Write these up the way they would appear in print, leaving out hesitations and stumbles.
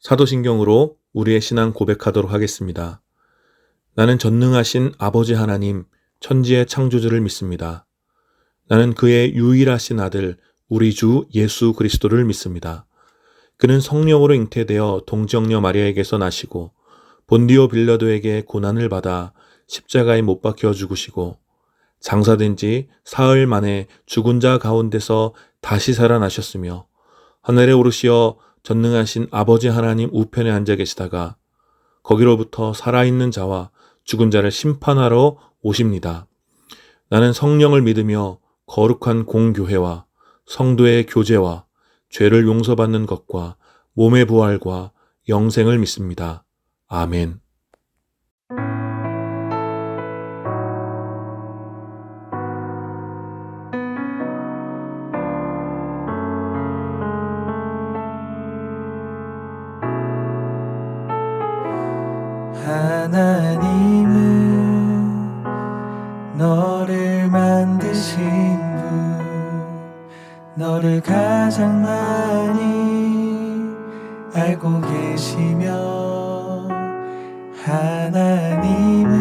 사도신경으로 우리의 신앙 고백하도록 하겠습니다. 나는 전능하신 아버지 하나님, 천지의 창조주를 믿습니다. 나는 그의 유일하신 아들, 우리 주 예수 그리스도를 믿습니다. 그는 성령으로 잉태되어 동정녀 마리아에게서 나시고 본디오 빌라도에게 고난을 받아 십자가에 못 박혀 죽으시고 장사된 지 사흘 만에 죽은 자 가운데서 다시 살아나셨으며 하늘에 오르시어 전능하신 아버지 하나님 우편에 앉아 계시다가 거기로부터 살아있는 자와 죽은 자를 심판하러 오십니다. 나는 성령을 믿으며 거룩한 공교회와 성도의 교제와 죄를 용서받는 것과 몸의 부활과 영생을 믿습니다. 아멘. 하나님은 너를 만드신 분, 너를 가장 많이 알고 계시며, 하나님은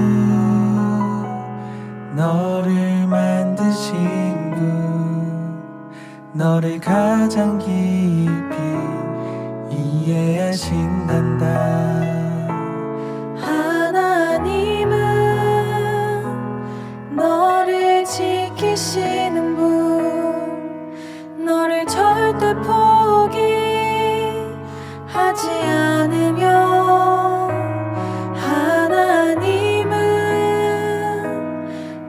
너를 만드신 분, 너를 가장 깊이 이해하신단다. 너를 지키시는 분, 너를 절대 포기하지 않으며, 하나님은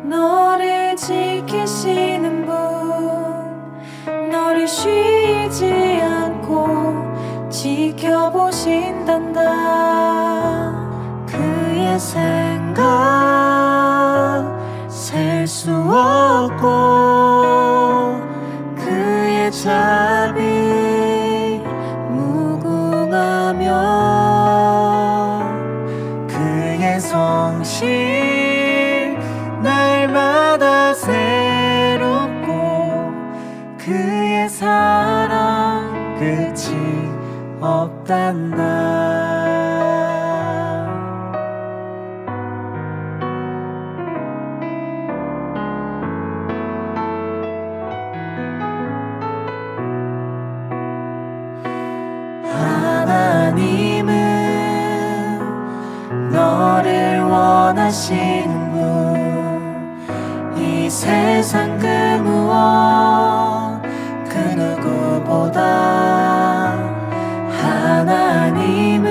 너를 지키시는 분, 너를 쉬지 않고 지켜보신단다. 그의 생각 셀 수 없고 그의 자비 무궁하며, 그의 성실 날마다 새롭고 그의 사랑 끝이 없단다. 하나님은 너를 원하시는 분, 이 세상 그 무엇 그 누구보다 하나님은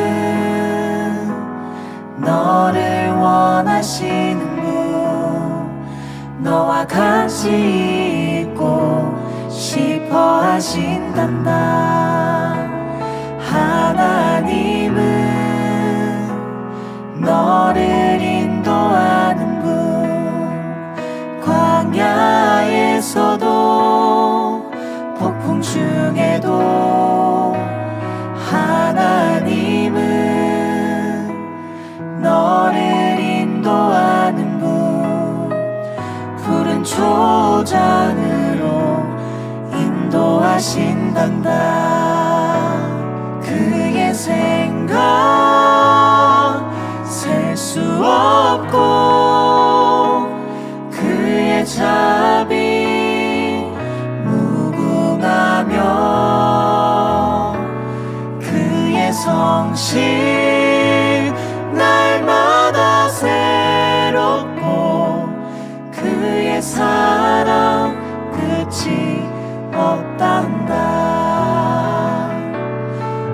너를 원하시는 분, 너와 같이 있고 싶어 하신단다. 하나님은 너를 인도하는 분, 광야에서도 폭풍 중에도 하나님은 너를 인도하는 분, 푸른 초장으로 인도하신단다. 그의 생각 셀 수 없고 그의 자비 무궁하며, 그의 성실 날마다 새롭고 그의 사랑 끝이 없단다.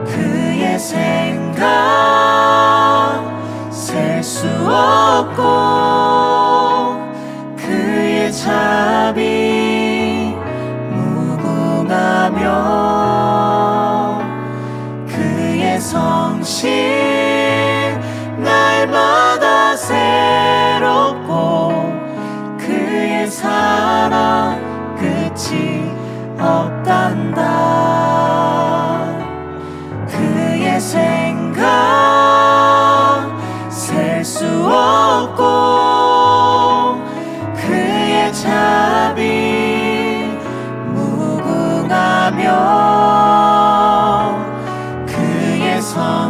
그의 생각 셀 수 없고 그의 자비 무궁하며, 그의 성실 날마다 새롭고 그의 사랑 끝이 없단다. 그의 생각 셀 수 없고 그의 자비 무궁하며, 그의 성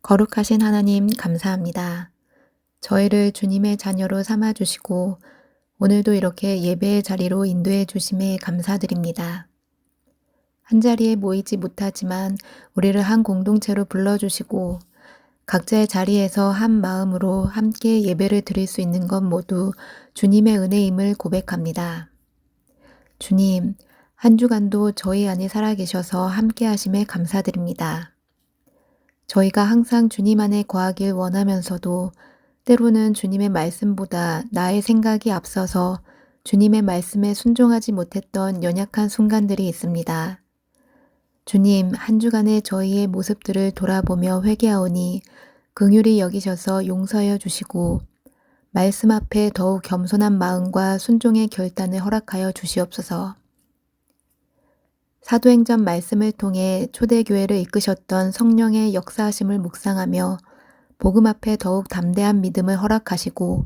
거룩하신 하나님 감사합니다. 저희를 주님의 자녀로 삼아주시고 오늘도 이렇게 예배의 자리로 인도해 주심에 감사드립니다. 한자리에 모이지 못하지만 우리를 한 공동체로 불러주시고 각자의 자리에서 한 마음으로 함께 예배를 드릴 수 있는 것 모두 주님의 은혜임을 고백합니다. 주님, 한 주간도 저희 안에 살아계셔서 함께 하심에 감사드립니다. 저희가 항상 주님 안에 거하길 원하면서도 때로는 주님의 말씀보다 나의 생각이 앞서서 주님의 말씀에 순종하지 못했던 연약한 순간들이 있습니다. 주님, 한 주간의 저희의 모습들을 돌아보며 회개하오니 긍휼히 여기셔서 용서하여 주시고 말씀 앞에 더욱 겸손한 마음과 순종의 결단을 허락하여 주시옵소서. 사도행전 말씀을 통해 초대교회를 이끄셨던 성령의 역사하심을 묵상하며 복음 앞에 더욱 담대한 믿음을 허락하시고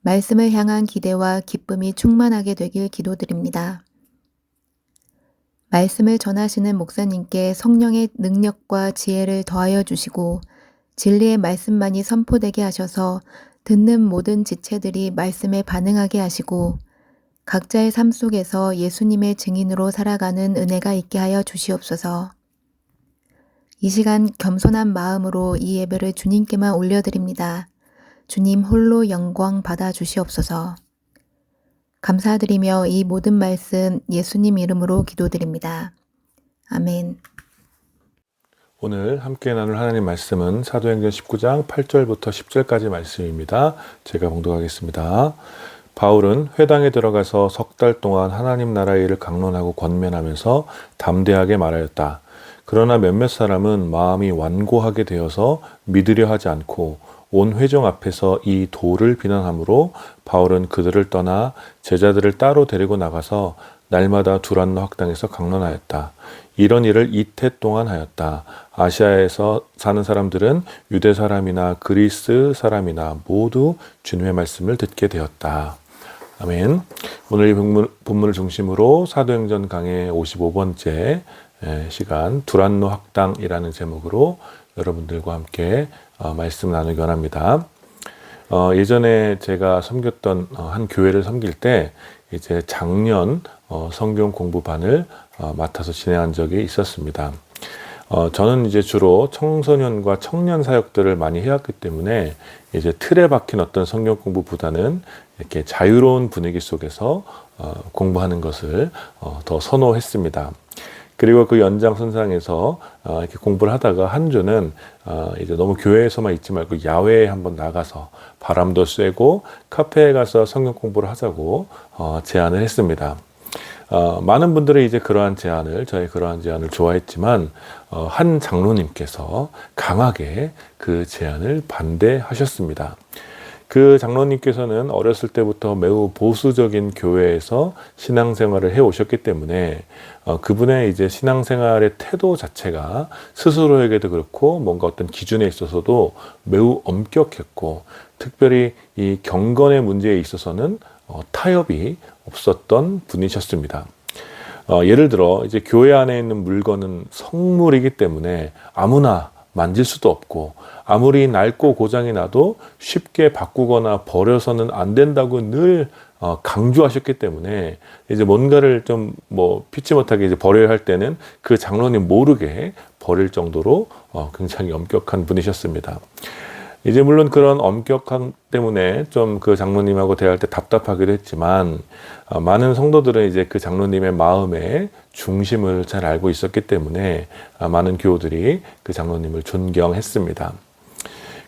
말씀을 향한 기대와 기쁨이 충만하게 되길 기도드립니다. 말씀을 전하시는 목사님께 성령의 능력과 지혜를 더하여 주시고 진리의 말씀만이 선포되게 하셔서 듣는 모든 지체들이 말씀에 반응하게 하시고 각자의 삶 속에서 예수님의 증인으로 살아가는 은혜가 있게 하여 주시옵소서. 이 시간 겸손한 마음으로 이 예배를 주님께만 올려드립니다. 주님 홀로 영광 받아 주시옵소서. 감사드리며 이 모든 말씀 예수님 이름으로 기도드립니다. 아멘. 오늘 함께 나눌 하나님 말씀은 사도행전 19장 8절부터 10절까지 말씀입니다. 제가 봉독하겠습니다. 바울은 회당에 들어가서 석 달 동안 하나님 나라의 일을 강론하고 권면하면서 담대하게 말하였다. 그러나 몇몇 사람은 마음이 완고하게 되어서 믿으려 하지 않고 온 회중 앞에서 이 도를 비난하므로 바울은 그들을 떠나 제자들을 따로 데리고 나가서 날마다 두란노 학당에서 강론하였다. 이런 일을 이태 동안 하였다. 아시아에서 사는 사람들은 유대 사람이나 그리스 사람이나 모두 주님의 말씀을 듣게 되었다. 아멘. 오늘 이 본문을 중심으로 사도행전 강의 55번째 시간 두란노 학당이라는 제목으로 여러분들과 함께 말씀 나누기 원합니다. 예전에 제가 섬겼던 한 교회를 섬길 때 이제 작년 성경 공부반을 맡아서 진행한 적이 있었습니다. 저는 이제 주로 청소년과 청년 사역들을 많이 해왔기 때문에 이제 틀에 박힌 어떤 성경 공부보다는 이렇게 자유로운 분위기 속에서 공부하는 것을 더 선호했습니다. 그리고 그 연장선상에서 이렇게 공부를 하다가 한 주는 이제 너무 교회에서만 있지 말고 야외에 한번 나가서 바람도 쐬고 카페에 가서 성경 공부를 하자고 제안을 했습니다. 많은 분들이 이제 저의 그러한 제안을 좋아했지만 한 장로님께서 강하게 그 제안을 반대하셨습니다. 그 장로님께서는 어렸을 때부터 매우 보수적인 교회에서 신앙생활을 해오셨기 때문에 그분의 이제 신앙생활의 태도 자체가 스스로에게도 그렇고 뭔가 어떤 기준에 있어서도 매우 엄격했고 특별히 이 경건의 문제에 있어서는 타협이 없었던 분이셨습니다. 예를 들어 이제 교회 안에 있는 물건은 성물이기 때문에 아무나 만질 수도 없고 아무리 낡고 고장이 나도 쉽게 바꾸거나 버려서는 안 된다고 늘 강조하셨기 때문에 이제 뭔가를 좀 피치 못하게 이제 버려야 할 때는 그 장로님 모르게 버릴 정도로 굉장히 엄격한 분이셨습니다. 이제 물론 그런 엄격함 때문에 좀 그 장로님하고 대할 때 답답하기도 했지만 많은 성도들은 이제 그 장로님의 마음의 중심을 잘 알고 있었기 때문에 많은 교우들이 그 장로님을 존경했습니다.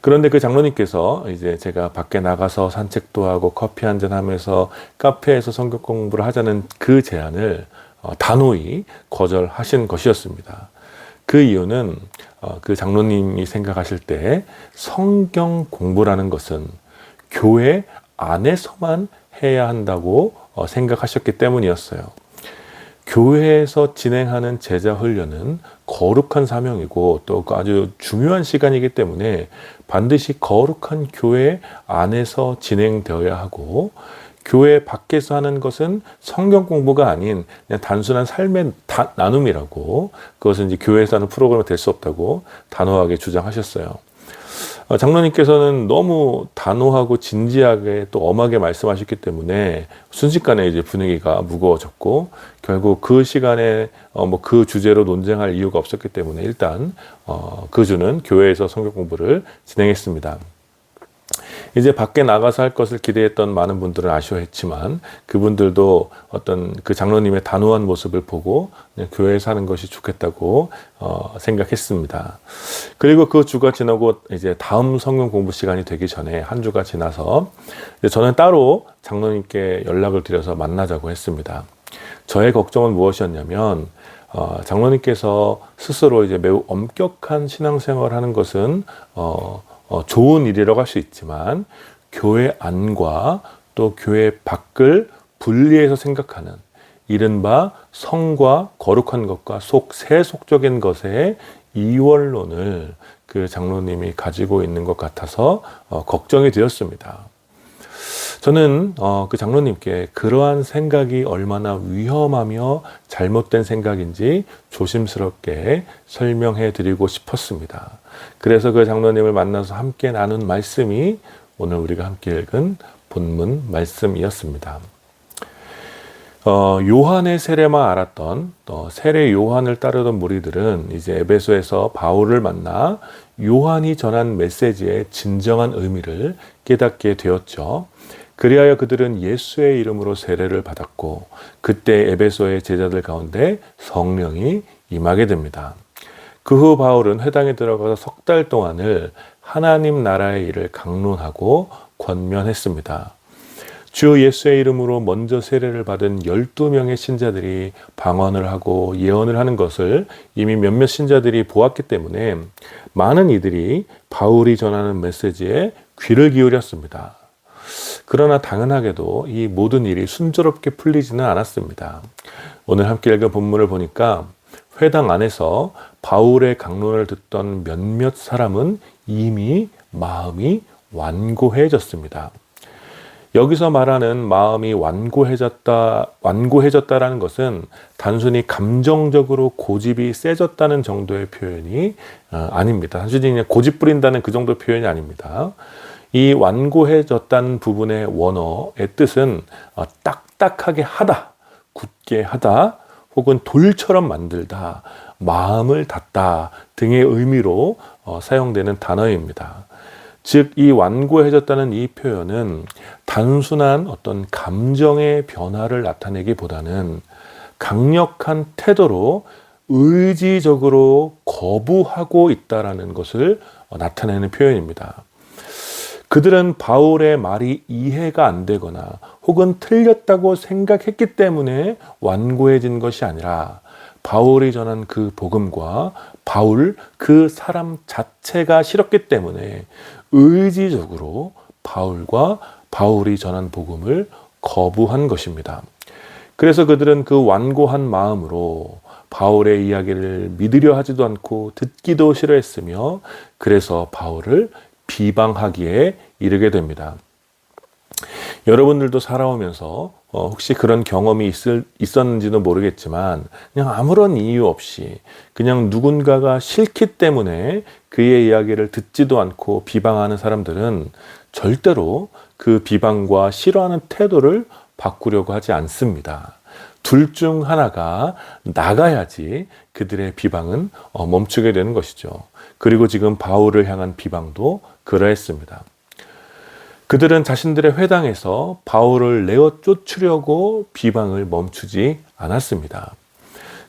그런데 그 장로님께서 이제 제가 밖에 나가서 산책도 하고 커피 한잔 하면서 카페에서 성경 공부를 하자는 그 제안을 단호히 거절하신 것이었습니다. 그 이유는 그 장로님이 생각하실 때 성경 공부라는 것은 교회 안에서만 해야 한다고 생각하셨기 때문이었어요. 교회에서 진행하는 제자 훈련은 거룩한 사명이고 또 아주 중요한 시간이기 때문에 반드시 거룩한 교회 안에서 진행되어야 하고 교회 밖에서 하는 것은 성경 공부가 아닌 그냥 단순한 삶의 나눔이라고 그것은 이제 교회에서 하는 프로그램이 될 수 없다고 단호하게 주장하셨어요. 장로님께서는 너무 단호하고 진지하게 또 엄하게 말씀하셨기 때문에 순식간에 이제 분위기가 무거워졌고, 결국 그 시간에 그 주제로 논쟁할 이유가 없었기 때문에 일단 그 주는 교회에서 성경 공부를 진행했습니다. 이제 밖에 나가서 할 것을 기대했던 많은 분들은 아쉬워했지만, 그분들도 어떤 그 장로님의 단호한 모습을 보고 그냥 교회에서 하는 것이 좋겠다고 생각했습니다. 그리고 그 주가 지나고 이제 다음 성경 공부 시간이 되기 전에 한 주가 지나서 이제 저는 따로 장로님께 연락을 드려서 만나자고 했습니다. 저의 걱정은 무엇이었냐면, 장로님께서 스스로 이제 매우 엄격한 신앙생활을 하는 것은 좋은 일이라고 할 수 있지만, 교회 안과 또 교회 밖을 분리해서 생각하는 이른바 성과 거룩한 것과 세속적인 것의 이원론을 그 장로님이 가지고 있는 것 같아서 걱정이 되었습니다. 저는 그 장로님께 그러한 생각이 얼마나 위험하며 잘못된 생각인지 조심스럽게 설명해 드리고 싶었습니다. 그래서 그 장로님을 만나서 함께 나눈 말씀이 오늘 우리가 함께 읽은 본문 말씀이었습니다. 요한의 세례만 알았던 세례 요한을 따르던 무리들은 이제 에베소에서 바울을 만나 요한이 전한 메시지의 진정한 의미를 깨닫게 되었죠. 그리하여 그들은 예수의 이름으로 세례를 받았고, 그때 에베소의 제자들 가운데 성령이 임하게 됩니다. 그 후 바울은 회당에 들어가서 석 달 동안을 하나님 나라의 일을 강론하고 권면했습니다. 주 예수의 이름으로 먼저 세례를 받은 12명의 신자들이 방언을 하고 예언을 하는 것을 이미 몇몇 신자들이 보았기 때문에 많은 이들이 바울이 전하는 메시지에 귀를 기울였습니다. 그러나 당연하게도 이 모든 일이 순조롭게 풀리지는 않았습니다. 오늘 함께 읽은 본문을 보니까 회당 안에서 바울의 강론을 듣던 몇몇 사람은 이미 마음이 완고해졌습니다. 여기서 말하는 마음이 완고해졌다라는 것은 단순히 감정적으로 고집이 세졌다는 정도의 표현이 아닙니다. 단순히 그냥 고집 부린다는 그 정도 표현이 아닙니다. 이 완고해졌다는 부분의 원어의 뜻은 딱딱하게 하다, 굳게 하다, 혹은 돌처럼 만들다, 마음을 닫다 등의 의미로 사용되는 단어입니다. 즉, 이 완고해졌다는 이 표현은 단순한 어떤 감정의 변화를 나타내기보다는 강력한 태도로 의지적으로 거부하고 있다라는 것을 나타내는 표현입니다. 그들은 바울의 말이 이해가 안 되거나 혹은 틀렸다고 생각했기 때문에 완고해진 것이 아니라, 바울이 전한 그 복음과 바울 그 사람 자체가 싫었기 때문에 의지적으로 바울과 바울이 전한 복음을 거부한 것입니다. 그래서 그들은 그 완고한 마음으로 바울의 이야기를 믿으려 하지도 않고 듣기도 싫어했으며, 그래서 바울을 비방하기에 이르게 됩니다. 여러분들도 살아오면서 혹시 그런 경험이 있었는지는 모르겠지만, 그냥 아무런 이유 없이 그냥 누군가가 싫기 때문에 그의 이야기를 듣지도 않고 비방하는 사람들은 절대로 그 비방과 싫어하는 태도를 바꾸려고 하지 않습니다. 둘 중 하나가 나가야지 그들의 비방은 멈추게 되는 것이죠. 그리고 지금 바울을 향한 비방도 그러했습니다. 그들은 자신들의 회당에서 바울을 내어 쫓으려고 비방을 멈추지 않았습니다.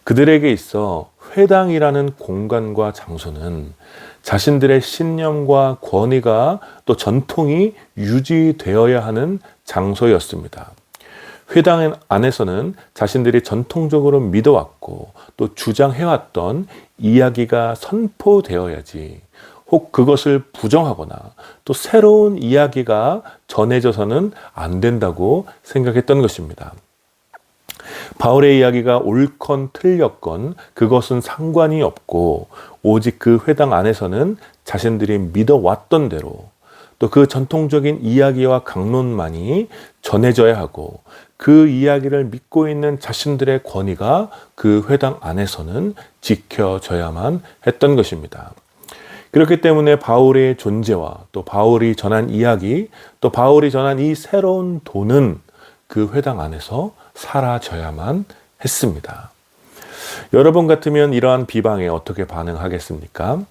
그들에게 있어 회당이라는 공간과 장소는 자신들의 신념과 권위가 또 전통이 유지되어야 하는 장소였습니다. 회당 안에서는 자신들이 전통적으로 믿어왔고 또 주장해왔던 이야기가 선포되어야지, 혹 그것을 부정하거나 또 새로운 이야기가 전해져서는 안 된다고 생각했던 것입니다. 바울의 이야기가 옳건 틀렸건 그것은 상관이 없고, 오직 그 회당 안에서는 자신들이 믿어왔던 대로 또 그 전통적인 이야기와 강론만이 전해져야 하고, 그 이야기를 믿고 있는 자신들의 권위가 그 회당 안에서는 지켜져야만 했던 것입니다. 그렇기 때문에 바울의 존재와 또 바울이 전한 이야기, 또 바울이 전한 이 새로운 도는 그 회당 안에서 사라져야만 했습니다. 여러분 같으면 이러한 비방에 어떻게 반응하겠습니까?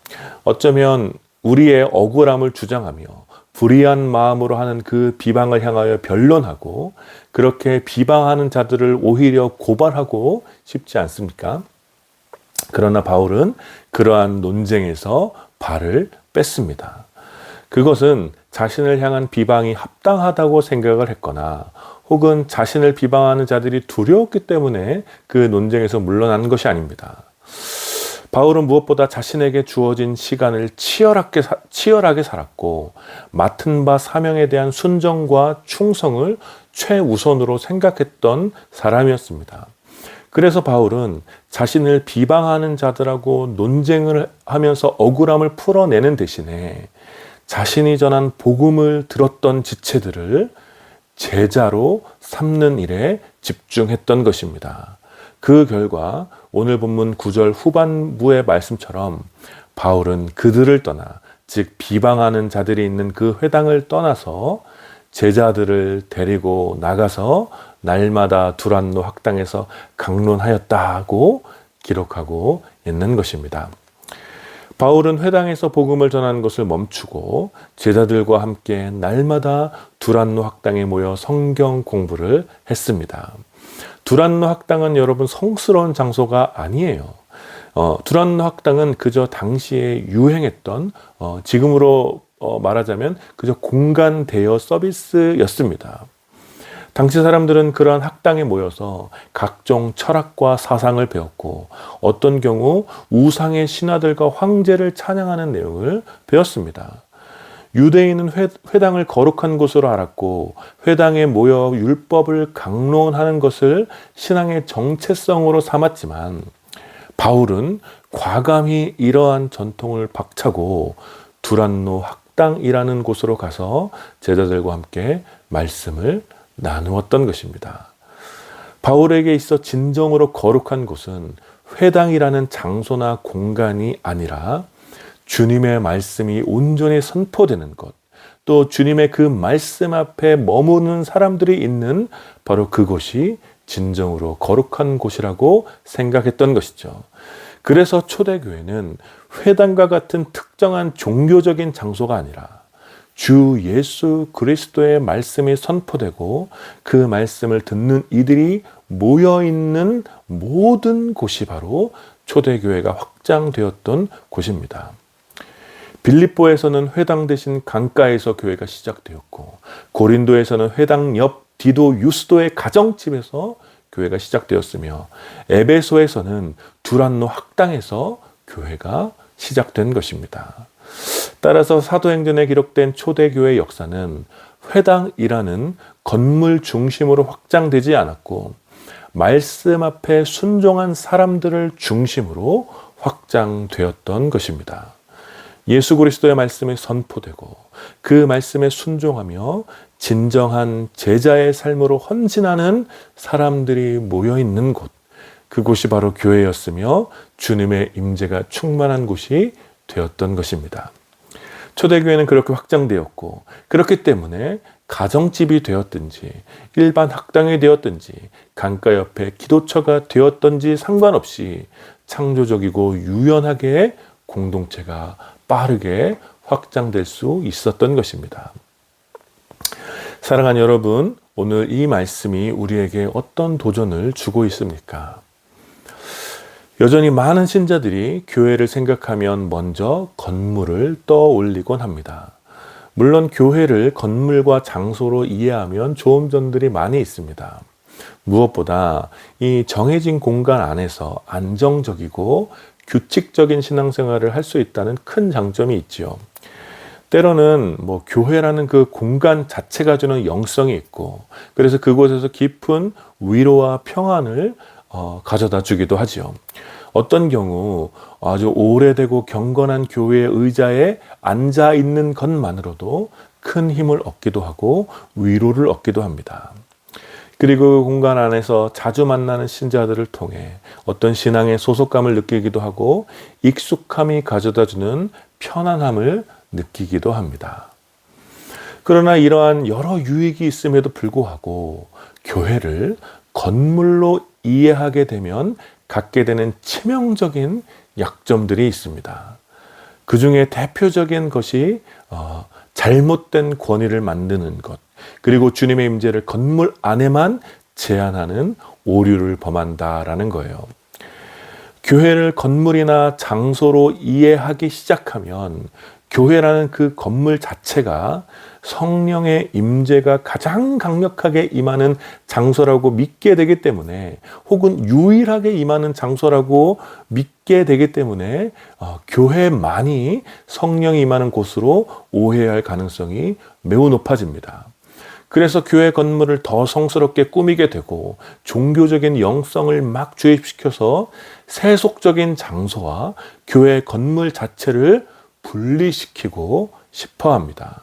어쩌면 우리의 억울함을 주장하며 불의한 마음으로 하는 그 비방을 향하여 변론하고 그렇게 비방하는 자들을 오히려 고발하고 싶지 않습니까? 그러나 바울은 그러한 논쟁에서 발을 뺐습니다. 그것은 자신을 향한 비방이 합당하다고 생각을 했거나 혹은 자신을 비방하는 자들이 두려웠기 때문에 그 논쟁에서 물러난 것이 아닙니다. 바울은 무엇보다 자신에게 주어진 시간을 치열하게 살았고 맡은 바 사명에 대한 순종과 충성을 최우선으로 생각했던 사람이었습니다. 그래서 바울은 자신을 비방하는 자들하고 논쟁을 하면서 억울함을 풀어내는 대신에 자신이 전한 복음을 들었던 지체들을 제자로 삼는 일에 집중했던 것입니다. 그 결과 오늘 본문 9절 후반부의 말씀처럼 바울은 그들을 떠나, 즉 비방하는 자들이 있는 그 회당을 떠나서 제자들을 데리고 나가서 날마다 두란노 학당에서 강론하였다고 기록하고 있는 것입니다. 바울은 회당에서 복음을 전하는 것을 멈추고 제자들과 함께 날마다 두란노 학당에 모여 성경 공부를 했습니다. 두란노 학당은 여러분 성스러운 장소가 아니에요. 두란노 학당은 그저 당시에 유행했던 지금으로 말하자면 그저 공간 대여 서비스였습니다. 당시 사람들은 그러한 학당에 모여서 각종 철학과 사상을 배웠고 어떤 경우 우상의 신하들과 황제를 찬양하는 내용을 배웠습니다. 유대인은 회당을 거룩한 곳으로 알았고 회당에 모여 율법을 강론하는 것을 신앙의 정체성으로 삼았지만 바울은 과감히 이러한 전통을 박차고 두란노 학당이라는 곳으로 가서 제자들과 함께 말씀을 나누었던 것입니다. 바울에게 있어 진정으로 거룩한 곳은 회당이라는 장소나 공간이 아니라 주님의 말씀이 온전히 선포되는 것, 또 주님의 그 말씀 앞에 머무는 사람들이 있는 바로 그곳이 진정으로 거룩한 곳이라고 생각했던 것이죠. 그래서 초대교회는 회당과 같은 특정한 종교적인 장소가 아니라 주 예수 그리스도의 말씀이 선포되고 그 말씀을 듣는 이들이 모여있는 모든 곳이 바로 초대교회가 확장되었던 곳입니다. 빌립보에서는 회당 대신 강가에서 교회가 시작되었고 고린도에서는 회당 옆 디도 유스도의 가정집에서 교회가 시작되었으며 에베소에서는 두란노 학당에서 교회가 시작된 것입니다. 따라서 사도행전에 기록된 초대교회 역사는 회당이라는 건물 중심으로 확장되지 않았고 말씀 앞에 순종한 사람들을 중심으로 확장되었던 것입니다. 예수 그리스도의 말씀이 선포되고 그 말씀에 순종하며 진정한 제자의 삶으로 헌신하는 사람들이 모여있는 곳, 그곳이 바로 교회였으며 주님의 임재가 충만한 곳이 되었던 것입니다. 초대교회는 그렇게 확장되었고 그렇기 때문에 가정집이 되었든지 일반 학당이 되었든지 강가 옆에 기도처가 되었든지 상관없이 창조적이고 유연하게 공동체가 빠르게 확장될 수 있었던 것입니다. 사랑하는 여러분, 오늘 이 말씀이 우리에게 어떤 도전을 주고 있습니까? 여전히 많은 신자들이 교회를 생각하면 먼저 건물을 떠올리곤 합니다. 물론 교회를 건물과 장소로 이해하면 좋은 점들이 많이 있습니다. 무엇보다 이 정해진 공간 안에서 안정적이고 규칙적인 신앙생활을 할 수 있다는 큰 장점이 있지요. 때로는 교회라는 그 공간 자체가 주는 영성이 있고 그래서 그곳에서 깊은 위로와 평안을 가져다 주기도 하지요. 어떤 경우 아주 오래되고 경건한 교회의 의자에 앉아 있는 것만으로도 큰 힘을 얻기도 하고 위로를 얻기도 합니다. 그리고 그 공간 안에서 자주 만나는 신자들을 통해 어떤 신앙의 소속감을 느끼기도 하고 익숙함이 가져다주는 편안함을 느끼기도 합니다. 그러나 이러한 여러 유익이 있음에도 불구하고 교회를 건물로 이해하게 되면 갖게 되는 치명적인 약점들이 있습니다. 그 중에 대표적인 것이 잘못된 권위를 만드는 것, 그리고 주님의 임재를 건물 안에만 제한하는 오류를 범한다라는 거예요. 교회를 건물이나 장소로 이해하기 시작하면 교회라는 그 건물 자체가 성령의 임재가 가장 강력하게 임하는 장소라고 믿게 되기 때문에, 혹은 유일하게 임하는 장소라고 믿게 되기 때문에 교회만이 성령이 임하는 곳으로 오해할 가능성이 매우 높아집니다. 그래서 교회 건물을 더 성스럽게 꾸미게 되고 종교적인 영성을 막 주입시켜서 세속적인 장소와 교회 건물 자체를 분리시키고 싶어 합니다.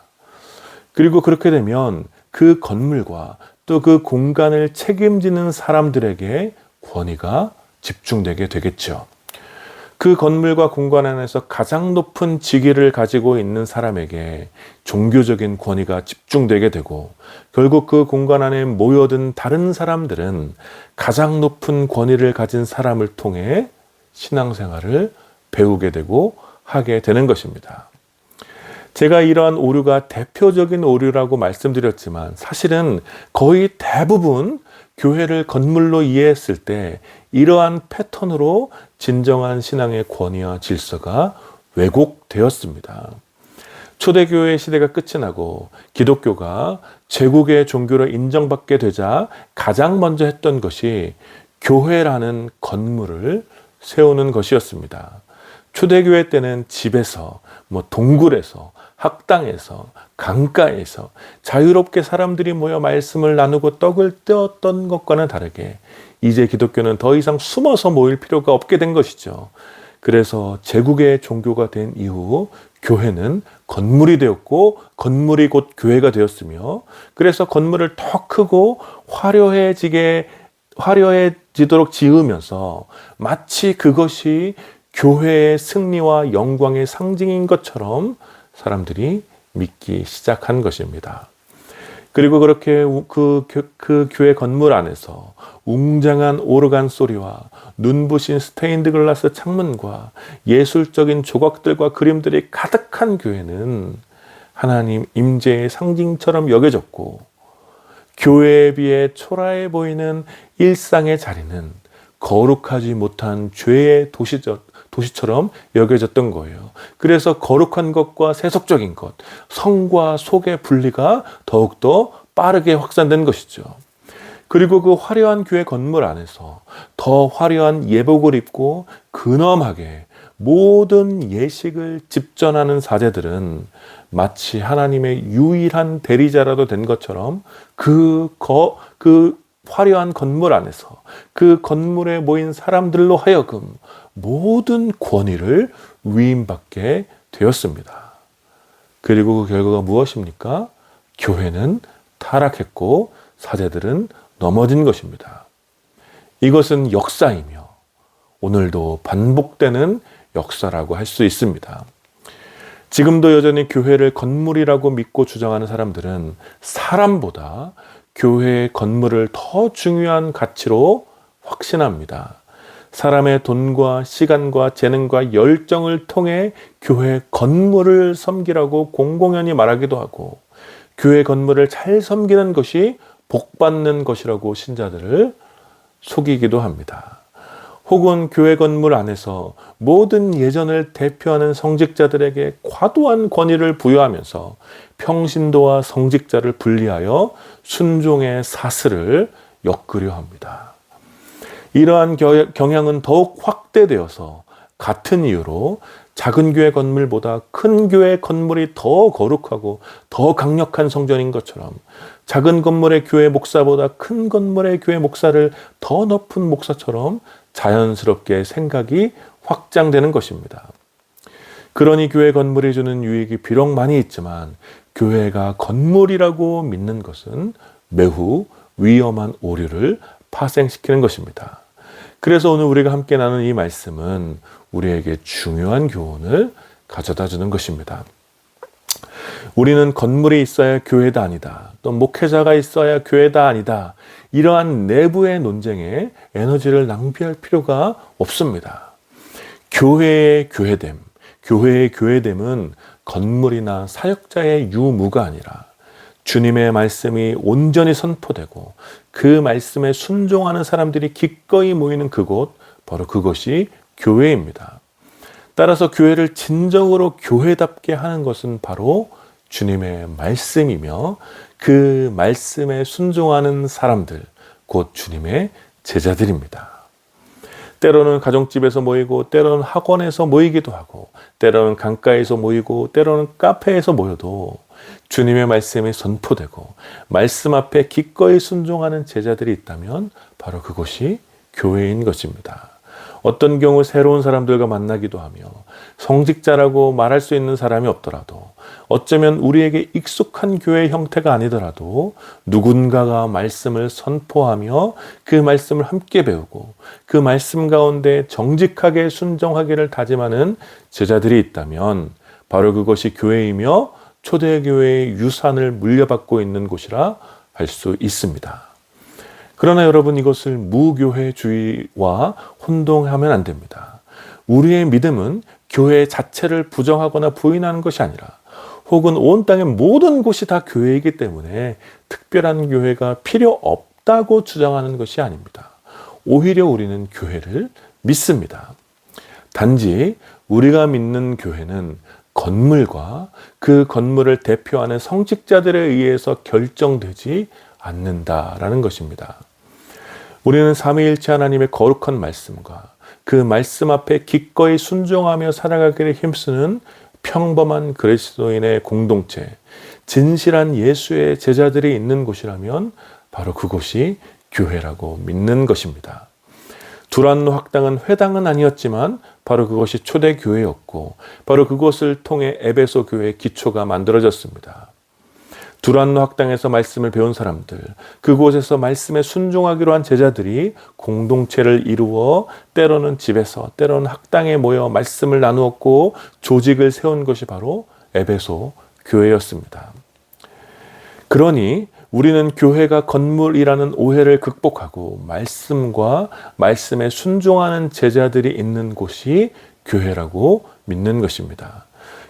그리고 그렇게 되면 그 건물과 또 그 공간을 책임지는 사람들에게 권위가 집중되게 되겠죠. 그 건물과 공간 안에서 가장 높은 직위를 가지고 있는 사람에게 종교적인 권위가 집중되게 되고, 결국 그 공간 안에 모여든 다른 사람들은 가장 높은 권위를 가진 사람을 통해 신앙생활을 배우게 되고 하게 되는 것입니다. 제가 이러한 오류가 대표적인 오류라고 말씀드렸지만, 사실은 거의 대부분 교회를 건물로 이해했을 때 이러한 패턴으로 진정한 신앙의 권위와 질서가 왜곡되었습니다. 초대교회 시대가 끝이 나고 기독교가 제국의 종교로 인정받게 되자 가장 먼저 했던 것이 교회라는 건물을 세우는 것이었습니다. 초대교회 때는 집에서, 동굴에서, 학당에서, 강가에서 자유롭게 사람들이 모여 말씀을 나누고 떡을 떼었던 것과는 다르게 이제 기독교는 더 이상 숨어서 모일 필요가 없게 된 것이죠. 그래서 제국의 종교가 된 이후 교회는 건물이 되었고, 건물이 곧 교회가 되었으며, 그래서 건물을 더 크고 화려해지도록 지으면서 마치 그것이 교회의 승리와 영광의 상징인 것처럼 사람들이 믿기 시작한 것입니다. 그리고 그렇게 그 교회 건물 안에서 웅장한 오르간 소리와 눈부신 스테인드 글라스 창문과 예술적인 조각들과 그림들이 가득한 교회는 하나님 임재의 상징처럼 여겨졌고, 교회에 비해 초라해 보이는 일상의 자리는 거룩하지 못한 죄의 도시처럼 여겨졌던 거예요. 그래서 거룩한 것과 세속적인 것, 성과 속의 분리가 더욱더 빠르게 확산된 것이죠. 그리고 그 화려한 교회 건물 안에서 더 화려한 예복을 입고 근엄하게 모든 예식을 집전하는 사제들은 마치 하나님의 유일한 대리자라도 된 것처럼 그 화려한 건물 안에서 그 건물에 모인 사람들로 하여금 모든 권위를 위임받게 되었습니다. 그리고 그 결과가 무엇입니까? 교회는 타락했고 사제들은 넘어진 것입니다. 이것은 역사이며 오늘도 반복되는 역사라고 할 수 있습니다. 지금도 여전히 교회를 건물이라고 믿고 주장하는 사람들은 사람보다 교회의 건물을 더 중요한 가치로 확신합니다. 사람의 돈과 시간과 재능과 열정을 통해 교회 건물을 섬기라고 공공연히 말하기도 하고, 교회 건물을 잘 섬기는 것이 복받는 것이라고 신자들을 속이기도 합니다. 혹은 교회 건물 안에서 모든 예전을 대표하는 성직자들에게 과도한 권위를 부여하면서 평신도와 성직자를 분리하여 순종의 사슬을 엮으려 합니다. 이러한 경향은 더욱 확대되어서 같은 이유로 작은 교회 건물보다 큰 교회 건물이 더 거룩하고 더 강력한 성전인 것처럼 작은 건물의 교회 목사보다 큰 건물의 교회 목사를 더 높은 목사처럼 자연스럽게 생각이 확장되는 것입니다. 그러니 교회 건물이 주는 유익이 비록 많이 있지만 교회가 건물이라고 믿는 것은 매우 위험한 오류를 파생시키는 것입니다. 그래서 오늘 우리가 함께 나눈 이 말씀은 우리에게 중요한 교훈을 가져다 주는 것입니다. 우리는 건물이 있어야 교회다 아니다. 또 목회자가 있어야 교회다 아니다. 이러한 내부의 논쟁에 에너지를 낭비할 필요가 없습니다. 교회의 교회됨은 건물이나 사역자의 유무가 아니라 주님의 말씀이 온전히 선포되고 그 말씀에 순종하는 사람들이 기꺼이 모이는 그곳, 바로 그것이 교회입니다. 따라서 교회를 진정으로 교회답게 하는 것은 바로 주님의 말씀이며 그 말씀에 순종하는 사람들, 곧 주님의 제자들입니다. 때로는 가정집에서 모이고 때로는 학원에서 모이기도 하고 때로는 강가에서 모이고 때로는 카페에서 모여도 주님의 말씀이 선포되고 말씀 앞에 기꺼이 순종하는 제자들이 있다면 바로 그것이 교회인 것입니다. 어떤 경우 새로운 사람들과 만나기도 하며 성직자라고 말할 수 있는 사람이 없더라도 어쩌면 우리에게 익숙한 교회 형태가 아니더라도 누군가가 말씀을 선포하며 그 말씀을 함께 배우고 그 말씀 가운데 정직하게 순종하기를 다짐하는 제자들이 있다면 바로 그것이 교회이며 초대교회의 유산을 물려받고 있는 곳이라 할 수 있습니다. 그러나 여러분, 이것을 무교회주의와 혼동하면 안 됩니다. 우리의 믿음은 교회 자체를 부정하거나 부인하는 것이 아니라 혹은 온 땅의 모든 곳이 다 교회이기 때문에 특별한 교회가 필요 없다고 주장하는 것이 아닙니다. 오히려 우리는 교회를 믿습니다. 단지 우리가 믿는 교회는 건물과 그 건물을 대표하는 성직자들에 의해서 결정되지 않는다라는 것입니다. 우리는 삼위일체 하나님의 거룩한 말씀과 그 말씀 앞에 기꺼이 순종하며 살아가기를 힘쓰는 평범한 그리스도인의 공동체, 진실한 예수의 제자들이 있는 곳이라면 바로 그곳이 교회라고 믿는 것입니다. 두란노 학당은 회당은 아니었지만 바로 그것이 초대교회였고 바로 그것을 통해 에베소 교회의 기초가 만들어졌습니다. 두란노 학당에서 말씀을 배운 사람들, 그곳에서 말씀에 순종하기로 한 제자들이 공동체를 이루어 때로는 집에서 때로는 학당에 모여 말씀을 나누었고 조직을 세운 것이 바로 에베소 교회였습니다. 그러니 우리는 교회가 건물이라는 오해를 극복하고 말씀과 말씀에 순종하는 제자들이 있는 곳이 교회라고 믿는 것입니다.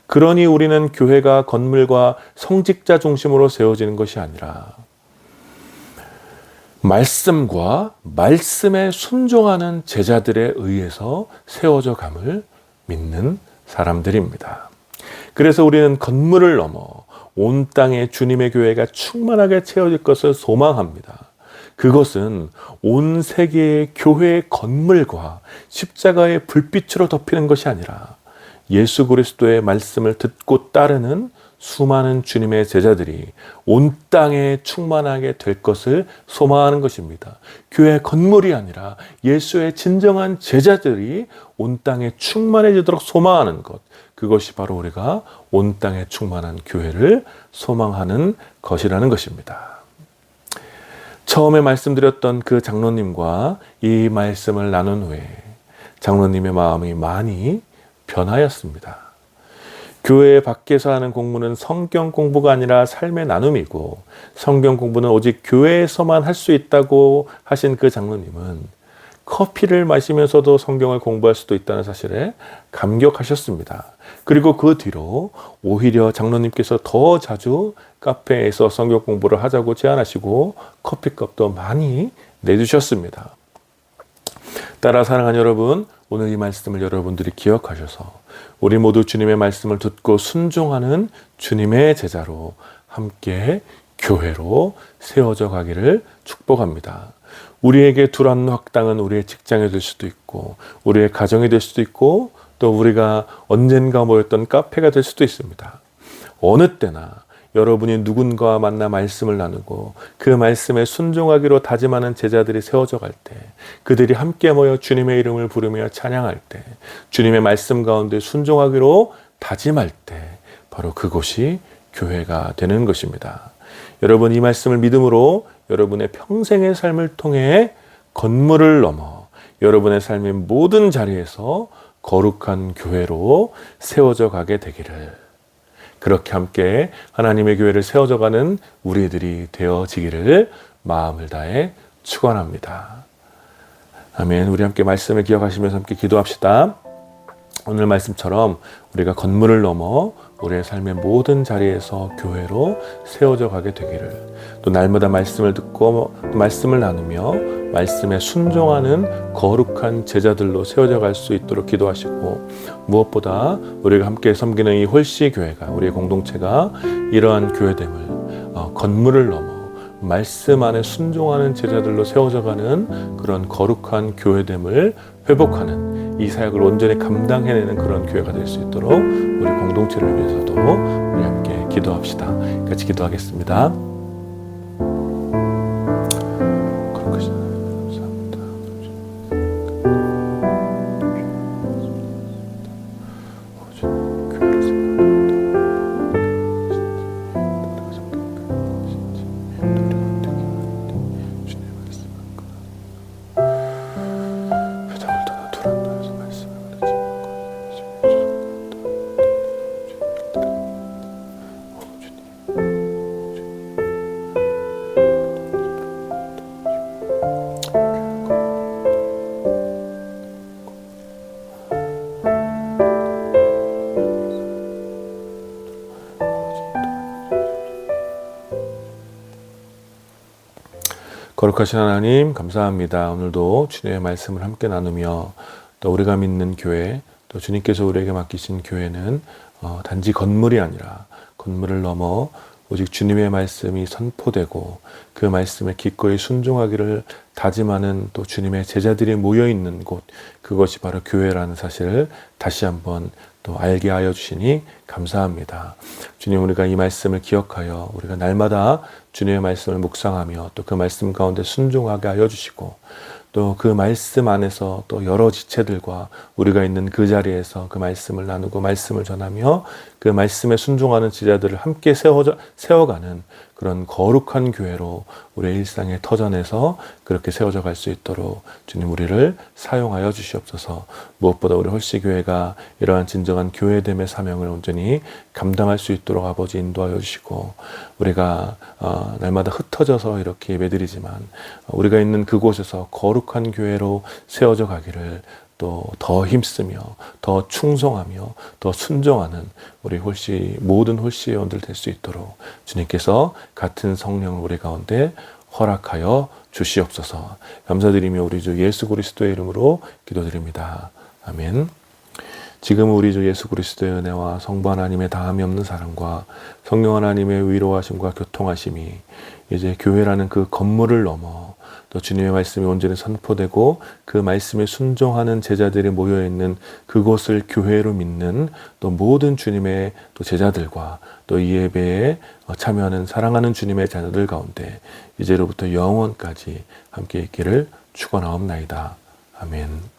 그러니 우리는 교회가 건물과 성직자 중심으로 세워지는 것이 아니라 말씀과 말씀에 순종하는 제자들에 의해서 세워져 감을 믿는 사람들입니다. 그래서 우리는 건물을 넘어 온 땅에 주님의 교회가 충만하게 채워질 것을 소망합니다. 그것은 온 세계의 교회의 건물과 십자가의 불빛으로 덮이는 것이 아니라 예수 그리스도의 말씀을 듣고 따르는 수많은 주님의 제자들이 온 땅에 충만하게 될 것을 소망하는 것입니다. 교회 건물이 아니라 예수의 진정한 제자들이 온 땅에 충만해지도록 소망하는 것, 그것이 바로 우리가 온 땅에 충만한 교회를 소망하는 것이라는 것입니다. 처음에 말씀드렸던 그 장로님과 이 말씀을 나눈 후에 장로님의 마음이 많이 변하였습니다. 교회 밖에서 하는 공부는 성경 공부가 아니라 삶의 나눔이고 성경 공부는 오직 교회에서만 할 수 있다고 하신 그 장로님은 커피를 마시면서도 성경을 공부할 수도 있다는 사실에 감격하셨습니다. 그리고 그 뒤로 오히려 장로님께서 더 자주 카페에서 성경 공부를 하자고 제안하시고 커피값도 많이 내주셨습니다. 따라 사랑하는 여러분, 오늘 이 말씀을 여러분들이 기억하셔서 우리 모두 주님의 말씀을 듣고 순종하는 주님의 제자로 함께 교회로 세워져 가기를 축복합니다. 우리에게 두란노 학당은 우리의 직장이 될 수도 있고 우리의 가정이 될 수도 있고 또 우리가 언젠가 모였던 카페가 될 수도 있습니다. 어느 때나 여러분이 누군가와 만나 말씀을 나누고 그 말씀에 순종하기로 다짐하는 제자들이 세워져 갈 때, 그들이 함께 모여 주님의 이름을 부르며 찬양할 때, 주님의 말씀 가운데 순종하기로 다짐할 때 바로 그곳이 교회가 되는 것입니다. 여러분, 이 말씀을 믿음으로 여러분의 평생의 삶을 통해 건물을 넘어 여러분의 삶의 모든 자리에서 거룩한 교회로 세워져 가게 되기를, 그렇게 함께 하나님의 교회를 세워져 가는 우리들이 되어지기를 마음을 다해 축원합니다. 아멘. 우리 함께 말씀을 기억하시면서 함께 기도합시다. 오늘 말씀처럼 우리가 건물을 넘어 우리의 삶의 모든 자리에서 교회로 세워져 가게 되기를, 또 날마다 말씀을 듣고 또 말씀을 나누며 말씀에 순종하는 거룩한 제자들로 세워져 갈 수 있도록 기도하시고, 무엇보다 우리가 함께 섬기는 이 홀씨 교회가, 우리의 공동체가 이러한 교회됨을 건물을 넘어 말씀 안에 순종하는 제자들로 세워져 가는 그런 거룩한 교회됨을 회복하는 이 사역을 온전히 감당해내는 그런 교회가 될 수 있도록 우리 공동체를 위해서도 우리 함께 기도합시다. 같이 기도하겠습니다. 거룩하신 하나님 감사합니다. 거룩하신 하나님 감사합니다. 오늘도 주님의 말씀을 함께 나누며 또 우리가 믿는 교회, 또 주님께서 우리에게 맡기신 교회는 단지 건물이 아니라 건물을 넘어 오직 주님의 말씀이 선포되고 그 말씀에 기꺼이 순종하기를 다짐하는 또 주님의 제자들이 모여있는 곳, 그것이 바로 교회라는 사실을 다시 한번 또 알게 하여 주시니 감사합니다. 주님, 우리가 이 말씀을 기억하여 우리가 날마다 주님의 말씀을 묵상하며 또 그 말씀 가운데 순종하게 하여 주시고, 또 그 말씀 안에서 또 여러 지체들과 우리가 있는 그 자리에서 그 말씀을 나누고 말씀을 전하며 그 말씀에 순종하는 제자들을 함께 세워가는 그런 거룩한 교회로 우리의 일상의 터전에서 그렇게 세워져 갈 수 있도록 주님 우리를 사용하여 주시옵소서. 무엇보다 우리 홀씨교회가 이러한 진정한 교회됨의 사명을 온전히 감당할 수 있도록 아버지 인도하여 주시고, 우리가 날마다 흩어져서 이렇게 예배드리지만 우리가 있는 그곳에서 거룩한 교회로 세워져 가기를 또 더 힘쓰며 더 충성하며 더 순종하는 우리 모든 홀씨 회원들 될 수 있도록 주님께서 같은 성령을 우리 가운데 허락하여 주시옵소서. 감사드리며 우리 주 예수 그리스도의 이름으로 기도드립니다. 아멘. 지금 우리 주 예수 그리스도의 은혜와 성부 하나님의 다함이 없는 사랑과 성령 하나님의 위로하심과 교통하심이 이제 교회라는 그 건물을 넘어 또 주님의 말씀이 온전히 선포되고 그 말씀에 순종하는 제자들이 모여있는 그곳을 교회로 믿는 또 모든 주님의 또 제자들과 또 이 예배에 참여하는 사랑하는 주님의 자녀들 가운데 이제로부터 영원까지 함께 있기를 축원하옵나이다. 아멘.